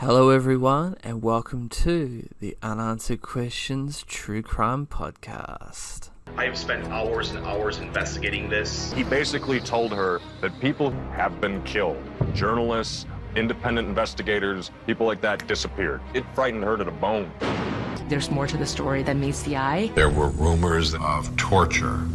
Hello everyone, and welcome to the Unanswered Questions True Crime Podcast. I have spent hours and hours investigating this. He basically told her that people have been killed. Journalists, independent investigators, people like that disappeared. It frightened her to the bone. There's more to the story than meets the eye. There were rumors of torture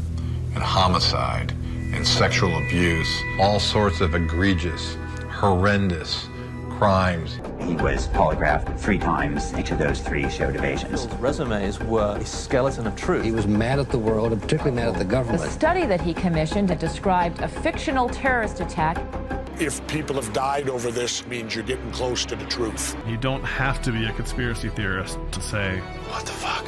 and homicide and sexual abuse, all sorts of egregious, horrendous crimes. He was polygraphed 3 times. Each of those 3 showed evasions. His resumes were a skeleton of truth. He was mad at the world, and particularly mad at the government. The study that he commissioned described a fictional terrorist attack. If people have died over this, it means you're getting close to the truth. You don't have to be a conspiracy theorist to say, what the fuck?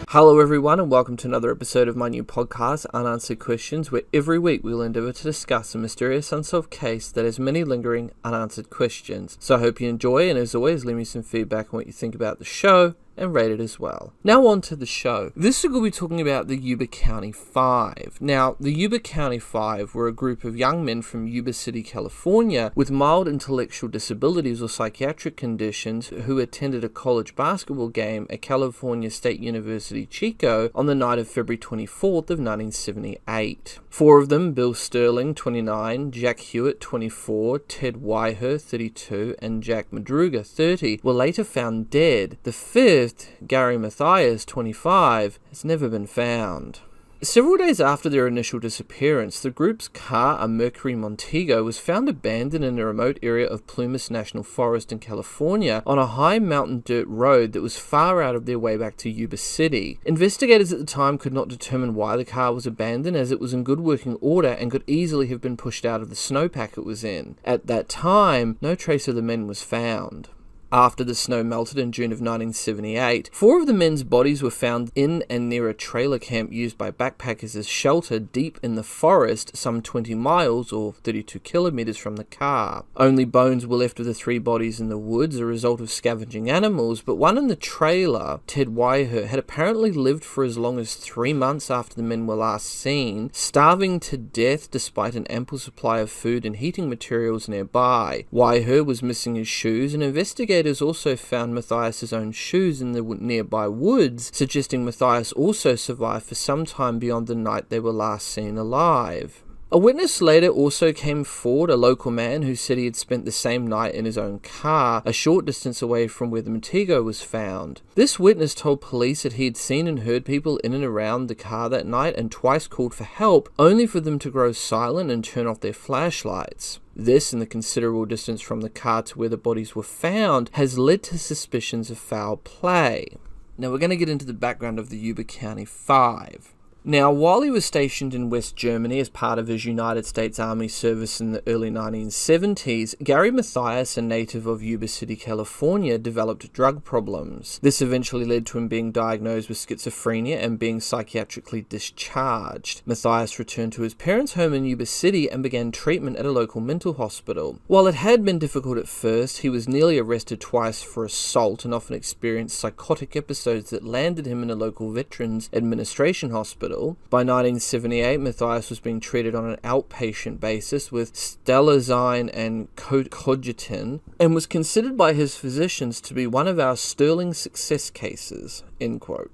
Hello everyone, and welcome to another episode of my new podcast, Unanswered Questions, where every week we will endeavour to discuss a mysterious unsolved case that has many lingering unanswered questions. So I hope you enjoy, and as always, leave me some feedback on what you think about the show, and rate it as well. Now on to the show. This week we'll be talking about the Yuba County Five. Now, the Yuba County Five were a group of young men from Yuba City, California, with mild intellectual disabilities or psychiatric conditions who attended a college basketball game at California State University, Chico, on the night of February 24th of 1978. 4 of them, Bill Sterling, 29, Jack Huett, 24, Ted Weiher, 32, and Jack Madruga, 30, were later found dead. The 5th, Gary Mathias, 25, has never been found. Several days after their initial disappearance, the group's car, a Mercury Montego, was found abandoned in a remote area of Plumas National Forest in California on a high mountain dirt road that was far out of their way back to Yuba City. Investigators at the time could not determine why the car was abandoned, as it was in good working order and could easily have been pushed out of the snowpack it was in. At that time, no trace of the men was found. After the snow melted in June of 1978, 4 of the men's bodies were found in and near a trailer camp used by backpackers as shelter deep in the forest, some 20 miles or 32 kilometers from the car. Only bones were left of the 3 bodies in the woods, a result of scavenging animals, but one in the trailer, Ted Weiher, had apparently lived for as long as 3 months after the men were last seen, starving to death despite an ample supply of food and heating materials nearby. Weiher was missing his shoes, and investigators also found Mathias' own shoes in the nearby woods, suggesting Mathias also survived for some time beyond the night they were last seen alive. A witness later also came forward, a local man who said he had spent the same night in his own car, a short distance away from where the Montego was found. This witness told police that he had seen and heard people in and around the car that night and twice called for help, only for them to grow silent and turn off their flashlights. This, and the considerable distance from the car to where the bodies were found, has led to suspicions of foul play. Now we're going to get into the background of the Yuba County Five. Now, while he was stationed in West Germany as part of his United States Army service in the early 1970s, Gary Mathias, a native of Yuba City, California, developed drug problems. This eventually led to him being diagnosed with schizophrenia and being psychiatrically discharged. Mathias returned to his parents' home in Yuba City and began treatment at a local mental hospital. While it had been difficult at first, he was nearly arrested twice for assault and often experienced psychotic episodes that landed him in a local Veterans Administration hospital. By 1978, Mathias was being treated on an outpatient basis with stelazine and cogitin, and was considered by his physicians to be one of our sterling success cases, end quote.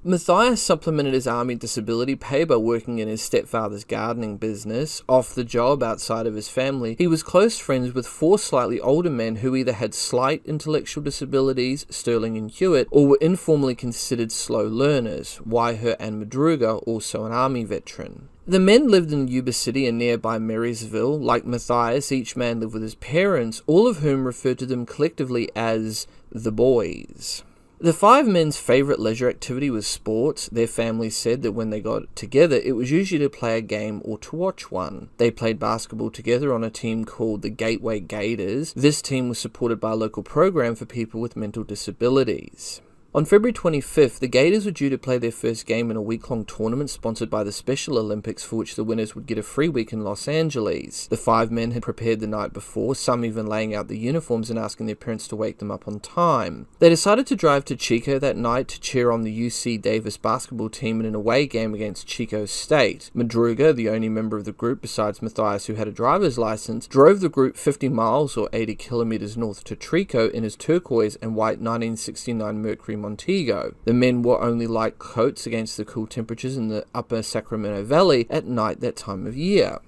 Mathias supplemented his army disability pay by working in his stepfather's gardening business. Off the job, outside of his family, he was close friends with 4 slightly older men who either had slight intellectual disabilities, Sterling and Huett, or were informally considered slow learners, Weiher and Madruga, also an army veteran. The men lived in Yuba City and nearby Marysville. Like Mathias, each man lived with his parents, all of whom referred to them collectively as the boys. The 5 men's favourite leisure activity was sports. Their families said that when they got together, it was usually to play a game or to watch one. They played basketball together on a team called the Gateway Gators. This team was supported by a local program for people with mental disabilities. On February 25th, the Gators were due to play their first game in a week-long tournament sponsored by the Special Olympics, for which the winners would get a free week in Los Angeles. The 5 men had prepared the night before, some even laying out the uniforms and asking their parents to wake them up on time. They decided to drive to Chico that night to cheer on the UC Davis basketball team in an away game against Chico State. Madruga, the only member of the group besides Mathias who had a driver's license, drove the group 50 miles or 80 kilometers north to Chico in his turquoise and white 1969 Mercury Montego. The men wore only light coats against the cool temperatures in the upper Sacramento Valley at night that time of year.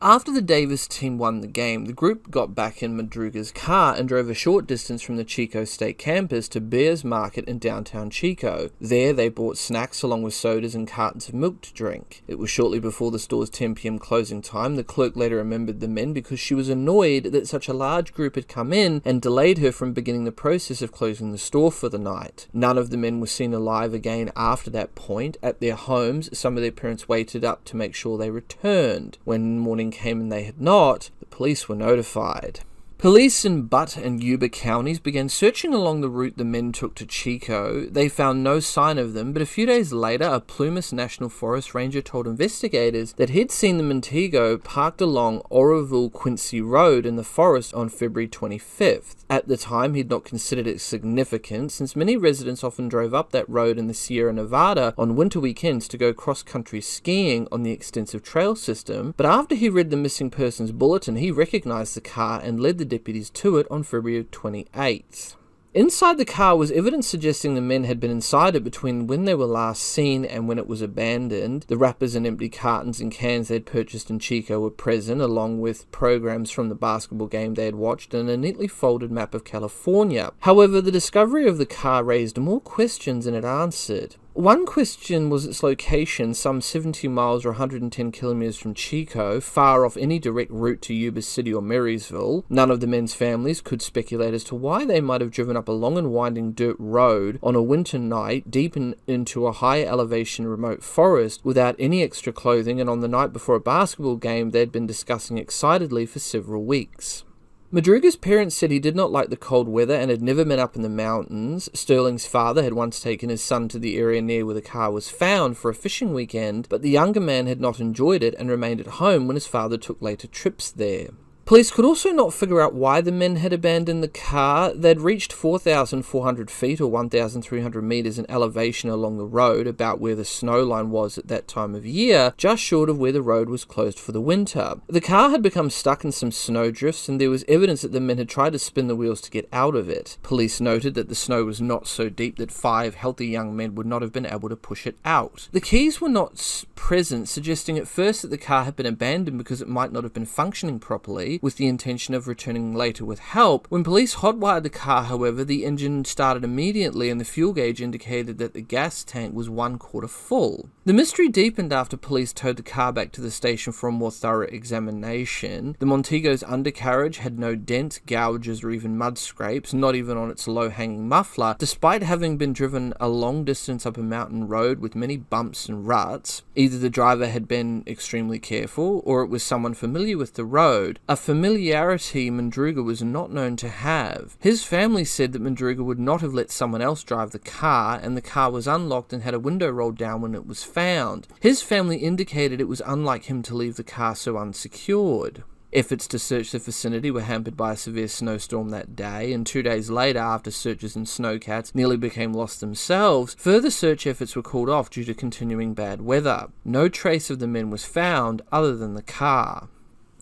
After the Davis team won the game, the group got back in Madruga's car and drove a short distance from the Chico State campus to Bears Market in downtown Chico. There, they bought snacks along with sodas and cartons of milk to drink. It was shortly before the store's 10 p.m. closing time. The clerk later remembered the men because she was annoyed that such a large group had come in and delayed her from beginning the process of closing the store for the night. None of the men were seen alive again after that point. At their homes, some of their parents waited up to make sure they returned. When morning came and they had not, the police were notified. Police in Butte and Yuba counties began searching along the route the men took to Chico. They found no sign of them, but a few days later, a Plumas National Forest ranger told investigators that he'd seen the Montego parked along Oroville-Quincy Road in the forest on February 25th. At the time, he'd not considered it significant, since many residents often drove up that road in the Sierra Nevada on winter weekends to go cross-country skiing on the extensive trail system. But after he read the missing persons bulletin, he recognized the car and led the deputies to it on February 28th. Inside the car was evidence suggesting the men had been inside it between when they were last seen and when it was abandoned. The wrappers and empty cartons and cans they'd purchased in Chico were present, along with programs from the basketball game they had watched and a neatly folded map of California. However, the discovery of the car raised more questions than it answered. One question was its location, some 70 miles or 110 kilometers from Chico, far off any direct route to Yuba City or Marysville. None of the men's families could speculate as to why they might have driven up a long and winding dirt road on a winter night deep into a high elevation remote forest without any extra clothing, and on the night before a basketball game they'd been discussing excitedly for several weeks. Madruga's parents said he did not like the cold weather and had never been up in the mountains. Sterling's father had once taken his son to the area near where the car was found for a fishing weekend, but the younger man had not enjoyed it and remained at home when his father took later trips there. Police could also not figure out why the men had abandoned the car. They'd reached 4,400 feet or 1,300 meters in elevation along the road, about where the snow line was at that time of year, just short of where the road was closed for the winter. The car had become stuck in some snowdrifts, and there was evidence that the men had tried to spin the wheels to get out of it. Police noted that the snow was not so deep that 5 healthy young men would not have been able to push it out. The keys were not present, suggesting at first that the car had been abandoned because it might not have been functioning properly, with the intention of returning later with help. When police hotwired the car, however, the engine started immediately and the fuel gauge indicated that the gas tank was 1/4 full. The mystery deepened after police towed the car back to the station for a more thorough examination. The Montego's undercarriage had no dents, gouges, or even mud scrapes, not even on its low-hanging muffler, despite having been driven a long distance up a mountain road with many bumps and ruts. Either the driver had been extremely careful, or it was someone familiar with the road, a familiarity Madruga was not known to have. His family said that Madruga would not have let someone else drive the car, and the car was unlocked and had a window rolled down when it was found. His family indicated it was unlike him to leave the car so unsecured. Efforts to search the vicinity were hampered by a severe snowstorm that day, and 2 days later, after searchers and snowcats nearly became lost themselves, further search efforts were called off due to continuing bad weather. No trace of the men was found other than the car.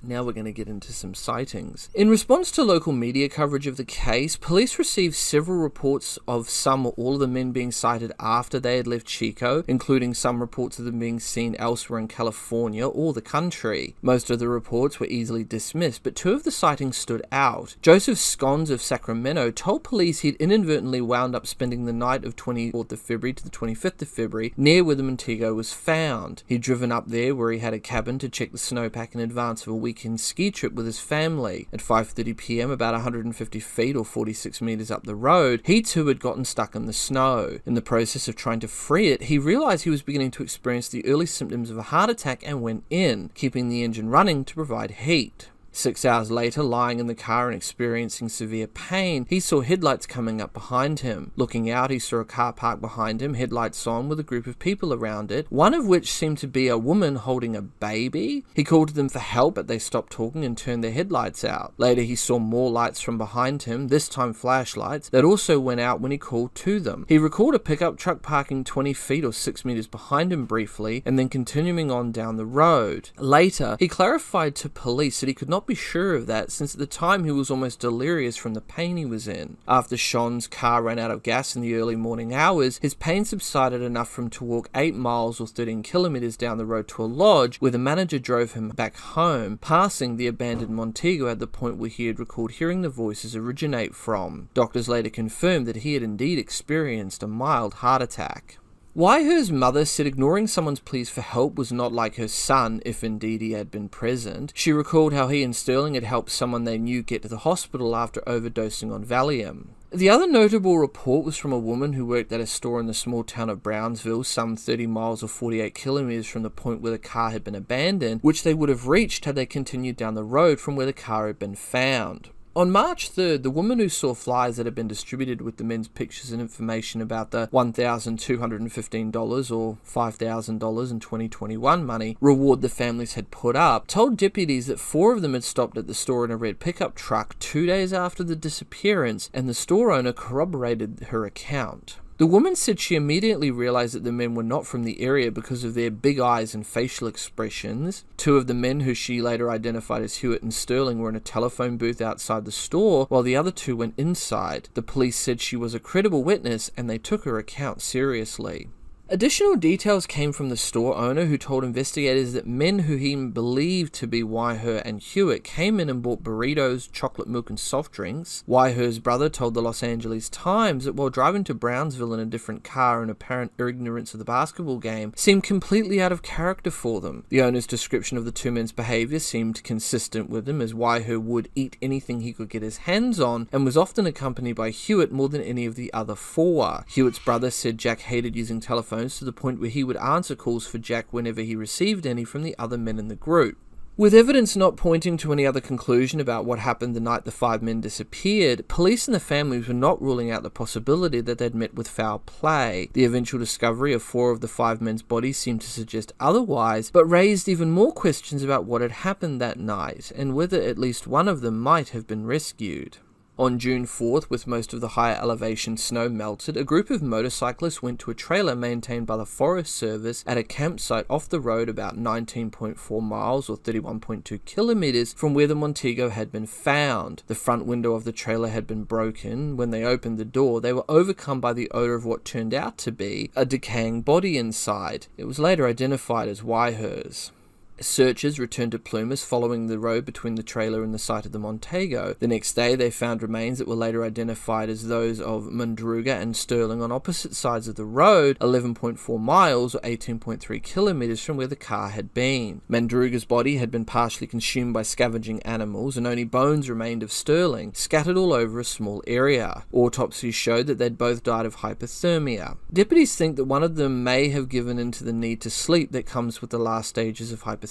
Now we're going to get into some sightings. In response to local media coverage of the case, police received several reports of some or all of the men being sighted after they had left Chico, including some reports of them being seen elsewhere in California or the country. Most of the reports were easily dismissed, but 2 of the sightings stood out. Joseph Scones of Sacramento told police he'd inadvertently wound up spending the night of 24th of February to the 25th of February near where the Montego was found. He'd driven up there where he had a cabin to check the snowpack in advance of a weekend ski trip with his family. At 5:30 p.m, about 150 feet or 46 meters up the road, he too had gotten stuck in the snow. In the process of trying to free it, he realized he was beginning to experience the early symptoms of a heart attack and went in, keeping the engine running to provide heat. 6 hours later, lying in the car and experiencing severe pain, he saw headlights coming up behind him. Looking out, he saw a car parked behind him, headlights on, with a group of people around it, one of which seemed to be a woman holding a baby. He called to them for help, but they stopped talking and turned their headlights out. Later, he saw more lights from behind him, this time flashlights, that also went out when he called to them. He recalled a pickup truck parking 20 feet or 6 meters behind him briefly, and then continuing on down the road. Later, he clarified to police that he could not be sure of that, since at the time he was almost delirious from the pain he was in. After Sean's car ran out of gas in the early morning hours, his pain subsided enough for him to walk 8 miles or 13 kilometers down the road to a lodge, where the manager drove him back home, passing the abandoned Montego at the point where he had recalled hearing the voices originate from. Doctors later confirmed that he had indeed experienced a mild heart attack. Weiher's mother said ignoring someone's pleas for help was not like her son, if indeed he had been present. She recalled how he and Sterling had helped someone they knew get to the hospital after overdosing on Valium. The other notable report was from a woman who worked at a store in the small town of Brownsville, some 30 miles or 48 kilometers from the point where the car had been abandoned, which they would have reached had they continued down the road from where the car had been found. On March 3rd, the woman who saw flyers that had been distributed with the men's pictures and information about the $1,215 or $5,000 in 2021 money reward the families had put up, told deputies that 4 of them had stopped at the store in a red pickup truck 2 days after the disappearance, and the store owner corroborated her account. The woman said she immediately realized that the men were not from the area because of their big eyes and facial expressions. 2 of the men, who she later identified as Huett and Sterling, were in a telephone booth outside the store, while the other 2 went inside. The police said she was a credible witness and they took her account seriously. Additional details came from the store owner, who told investigators that men who he believed to be Weiher and Huett came in and bought burritos, chocolate milk and soft drinks. Weiher's brother told the Los Angeles Times that while driving to Brownsville in a different car in apparent ignorance of the basketball game seemed completely out of character for them. The owner's description of the 2 men's behavior seemed consistent with them, as Weiher would eat anything he could get his hands on and was often accompanied by Huett more than any of the other 4. Hewett's brother said Jack hated using telephones to the point where he would answer calls for Jack whenever he received any from the other men in the group. With evidence not pointing to any other conclusion about what happened the night the 5 men disappeared, police and the families were not ruling out the possibility that they'd met with foul play. The eventual discovery of 4 of the 5 men's bodies seemed to suggest otherwise, but raised even more questions about what had happened that night, and whether at least one of them might have been rescued. On June 4th, with most of the higher elevation snow melted, a group of motorcyclists went to a trailer maintained by the Forest Service at a campsite off the road about 19.4 miles or 31.2 kilometers from where the Montego had been found. The front window of the trailer had been broken. When they opened the door, they were overcome by the odor of what turned out to be a decaying body inside. It was later identified as Weiher's. Searchers returned to Plumas following the road between the trailer and the site of the Montego. The next day, they found remains that were later identified as those of Madruga and Sterling on opposite sides of the road, 11.4 miles or 18.3 kilometers from where the car had been. Madruga's body had been partially consumed by scavenging animals, and only bones remained of Sterling, scattered all over a small area. Autopsies showed that they'd both died of hypothermia. Deputies think that one of them may have given in to the need to sleep that comes with the last stages of hypothermia,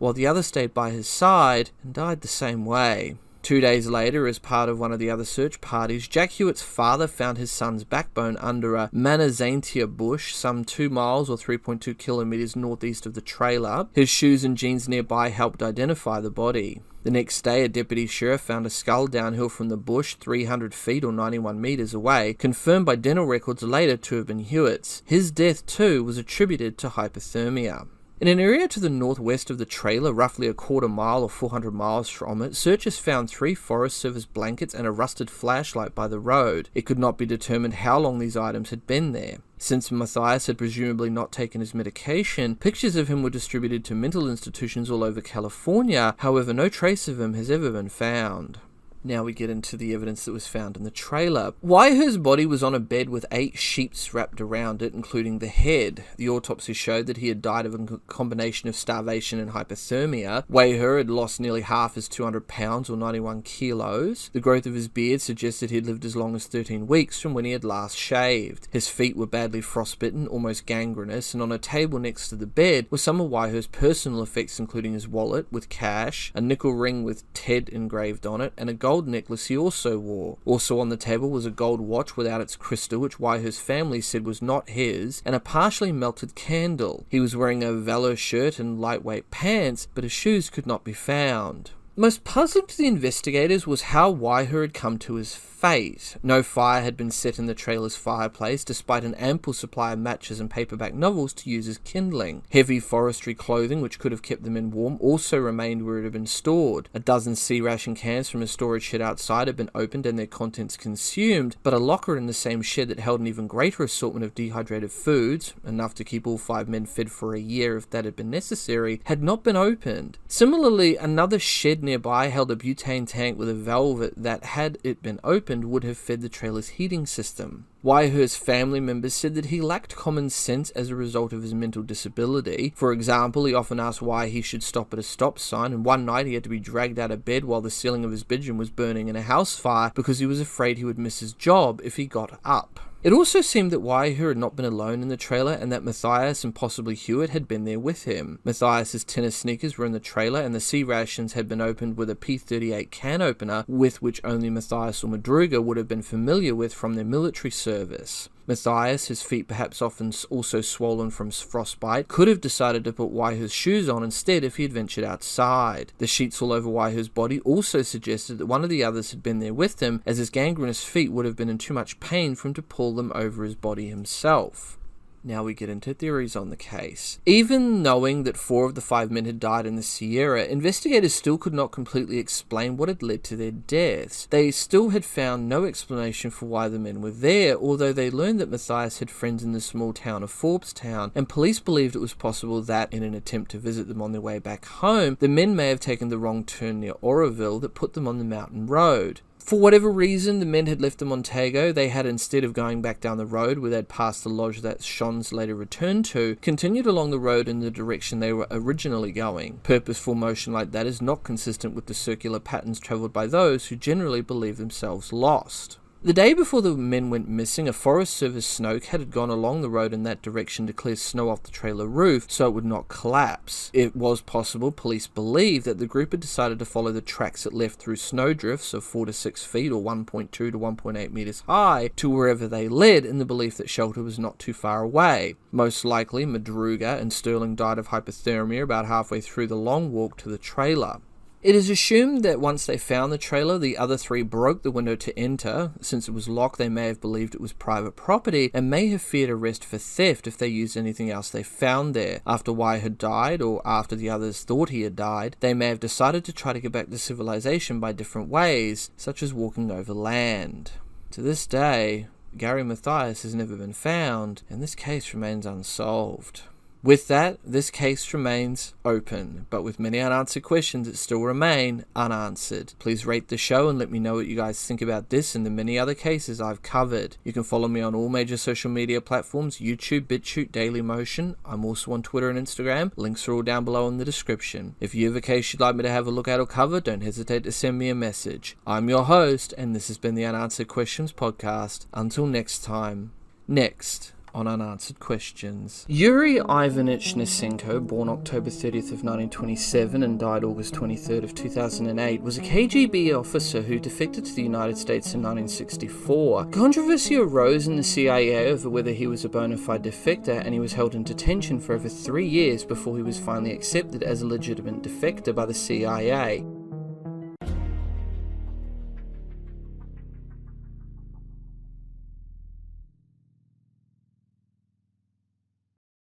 while the other stayed by his side and died the same way. 2 days later, as part of one of the other search parties, Jack Hewett's father found his son's backbone under a manzanita bush some 2 miles or 3.2 kilometers northeast of the trailer. His shoes and jeans nearby helped identify the body. The next day, a deputy sheriff found a skull downhill from the bush 300 feet or 91 meters away, confirmed by dental records later to have been Hewett's. His death, too, was attributed to hypothermia. In an area to the northwest of the trailer, roughly a quarter mile or 400 miles from it, searchers found 3 Forest Service blankets and a rusted flashlight by the road. It could not be determined how long these items had been there. Since Mathias had presumably not taken his medication, pictures of him were distributed to mental institutions all over California. However, no trace of him has ever been found. Now we get into the evidence that was found in the trailer. Weiher's body was on a bed with 8 sheets wrapped around it, including the head. The autopsy showed that he had died of a combination of starvation and hypothermia. Weiher had lost nearly half his 200 pounds or 91 kilos. The growth of his beard suggested he'd lived as long as 13 weeks from when he had last shaved. His feet were badly frostbitten, almost gangrenous, and on a table next to the bed were some of Weiher's personal effects, including his wallet with cash, a nickel ring with Ted engraved on it, and a gold necklace he also wore. Also on the table was a gold watch without its crystal, which Weiher's family said was not his, and a partially melted candle. He was wearing a velour shirt and lightweight pants, but his shoes could not be found. Most puzzling to the investigators was how Weiher had come to his fate. No fire had been set in the trailer's fireplace, despite an ample supply of matches and paperback novels to use as kindling. Heavy forestry clothing, which could have kept them in warm, also remained where it had been stored. A dozen sea ration cans from a storage shed outside had been opened and their contents consumed, but a locker in the same shed that held an even greater assortment of dehydrated foods, enough to keep all 5 men fed for a year if that had been necessary, had not been opened. Similarly, another shed nearby held a butane tank with a valve that, had it been opened, would have fed the trailer's heating system. Weiher's family members said that he lacked common sense as a result of his mental disability. For example, he often asked why he should stop at a stop sign, and one night he had to be dragged out of bed while the ceiling of his bedroom was burning in a house fire because he was afraid he would miss his job if he got up. It also seemed that Weiher had not been alone in the trailer and that Mathias and possibly Huett had been there with him. Mathias's tennis sneakers were in the trailer and the sea rations had been opened with a P38 can opener with which only Mathias or Madruga would have been familiar with from their military service. Mathias, his feet perhaps often also swollen from frostbite, could have decided to put Weiher's shoes on instead if he had ventured outside. The sheets all over Weiher's body also suggested that one of the others had been there with him, as his gangrenous feet would have been in too much pain for him to pull them over his body himself. Now we get into theories on the case. Even knowing that 4 of the 5 men had died in the Sierra, investigators still could not completely explain what had led to their deaths. They still had found no explanation for why the men were there, although they learned that Mathias had friends in the small town of Forbestown, and police believed it was possible that, in an attempt to visit them on their way back home, the men may have taken the wrong turn near Oroville that put them on the mountain road. For whatever reason, the men had left the Montego. They had, instead of going back down the road where they'd passed the lodge that Shons later returned to, continued along the road in the direction they were originally going. Purposeful motion like that is not consistent with the circular patterns travelled by those who generally believe themselves lost. The day before the men went missing, a Forest Service Snoke had gone along the road in that direction to clear snow off the trailer roof so it would not collapse. It was possible, police believe, that the group had decided to follow the tracks it left through snowdrifts of 4 to 6 feet or 1.2 to 1.8 meters high to wherever they led, in the belief that shelter was not too far away. Most likely, Madruga and Sterling died of hypothermia about halfway through the long walk to the trailer. It is assumed that once they found the trailer, the other 3 broke the window to enter. Since it was locked, they may have believed it was private property and may have feared arrest for theft if they used anything else they found there. After Weiher had died, or after the others thought he had died, they may have decided to try to get back to civilization by different ways, such as walking over land. To this day, Gary Mathias has never been found, and this case remains unsolved. With that, this case remains open, but with many unanswered questions that still remain unanswered. Please rate the show and let me know what you guys think about this and the many other cases I've covered. You can follow me on all major social media platforms, YouTube, BitChute, Dailymotion. I'm also on Twitter and Instagram. Links are all down below in the description. If you have a case you'd like me to have a look at or cover, don't hesitate to send me a message. I'm your host, and this has been the Unanswered Questions Podcast. Until next time, next on Unanswered Questions. Yuri Ivanich Nesenko, born October 30th of 1927 and died August 23rd of 2008, was a KGB officer who defected to the United States in 1964. Controversy arose in the CIA over whether he was a bona fide defector, and he was held in detention for over 3 years before he was finally accepted as a legitimate defector by the CIA.